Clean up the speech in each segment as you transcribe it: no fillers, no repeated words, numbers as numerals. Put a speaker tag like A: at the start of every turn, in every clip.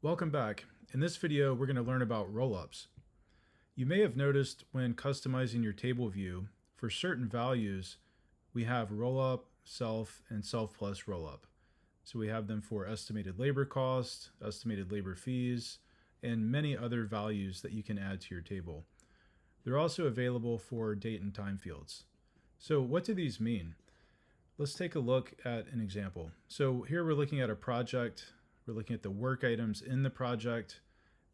A: Welcome back. In this video, we're going to learn about rollups. You may have noticed when customizing your table view, for certain values, we have rollup, self, and self plus rollup. So we have them for estimated labor cost, estimated labor fees, and many other values that you can add to your table. They're also available for date and time fields. So what do these mean? Let's take a look at an example. So here we're looking at a project. We're looking at the work items in the project,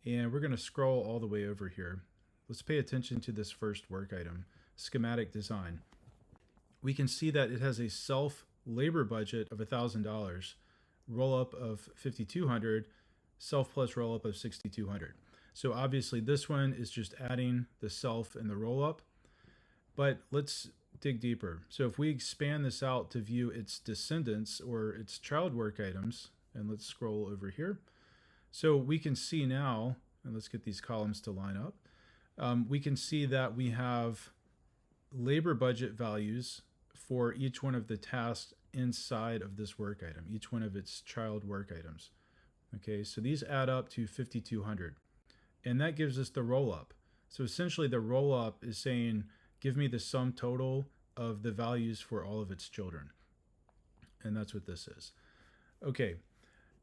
A: and we're going to scroll all the way over here. Let's pay attention to this first work item, schematic design. We can see that it has a self labor budget of $1,000, roll up of $5,200, self plus roll up of $6,200. So obviously this one is just adding the self and the roll up, but let's dig deeper. So if we expand this out to view its descendants or its child work items, and let's scroll over here. So we can see now, and let's get these columns to line up. We can see that we have labor budget values for each one of the tasks inside of this work item, each one of its child work items. Okay, so these add up to 5,200. And that gives us the roll up. So essentially the roll up is saying, give me the sum total of the values for all of its children. And that's what this is. Okay,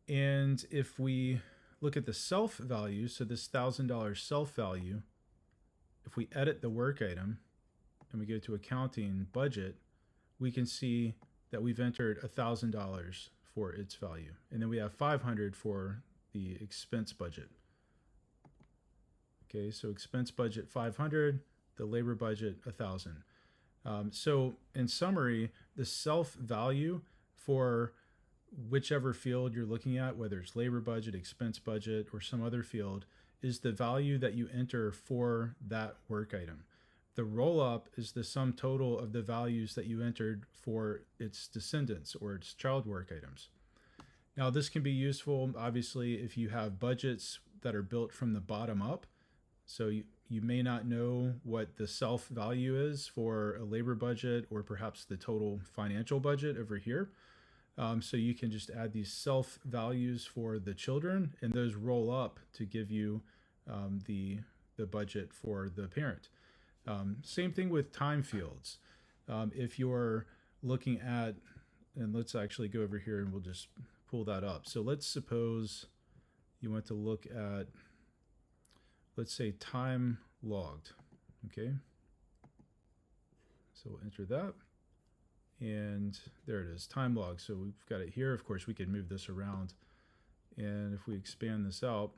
A: and if we look at the self value, so this $1,000 self value, if we edit the work item and we go to accounting budget, we can see that we've entered $1,000 for its value. And then we have $500 for the expense budget. Okay, so expense budget 500, the labor budget 1,000. So in summary, the self value for whichever field you're looking at, whether it's labor budget, expense budget, or some other field, is the value that you enter for that work item. The roll up is the sum total of the values that you entered for its descendants or its child work items. Now this can be useful obviously if you have budgets that are built from the bottom up. So you may not know what the self value is for a labor budget or perhaps the total financial budget over here. So you can just add these self values for the children, and those roll up to give you the budget for the parent. Same thing with time fields. If you're looking at, and let's actually go over here and we'll just pull that up. So let's suppose you want to look at, let's say, time logged. Okay. So we'll enter that. And there it is, time log. So we've got it here. Of course, we can move this around. And if we expand this out,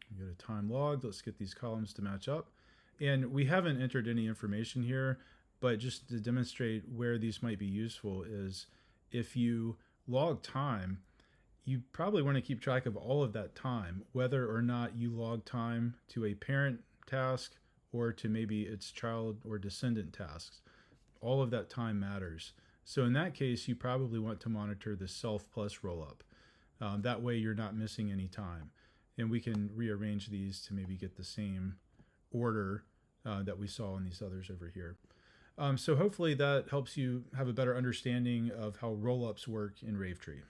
A: we go to time logged. Let's get these columns to match up. And we haven't entered any information here, but just to demonstrate where these might be useful is if you log time, you probably want to keep track of all of that time, whether or not you log time to a parent task or to maybe its child or descendant tasks. All of that time matters. So in that case, you probably want to monitor the self plus roll up. That way you're not missing any time. And we can rearrange these to maybe get the same order that we saw in these others over here. So hopefully that helps you have a better understanding of how roll-ups work in Ravetree.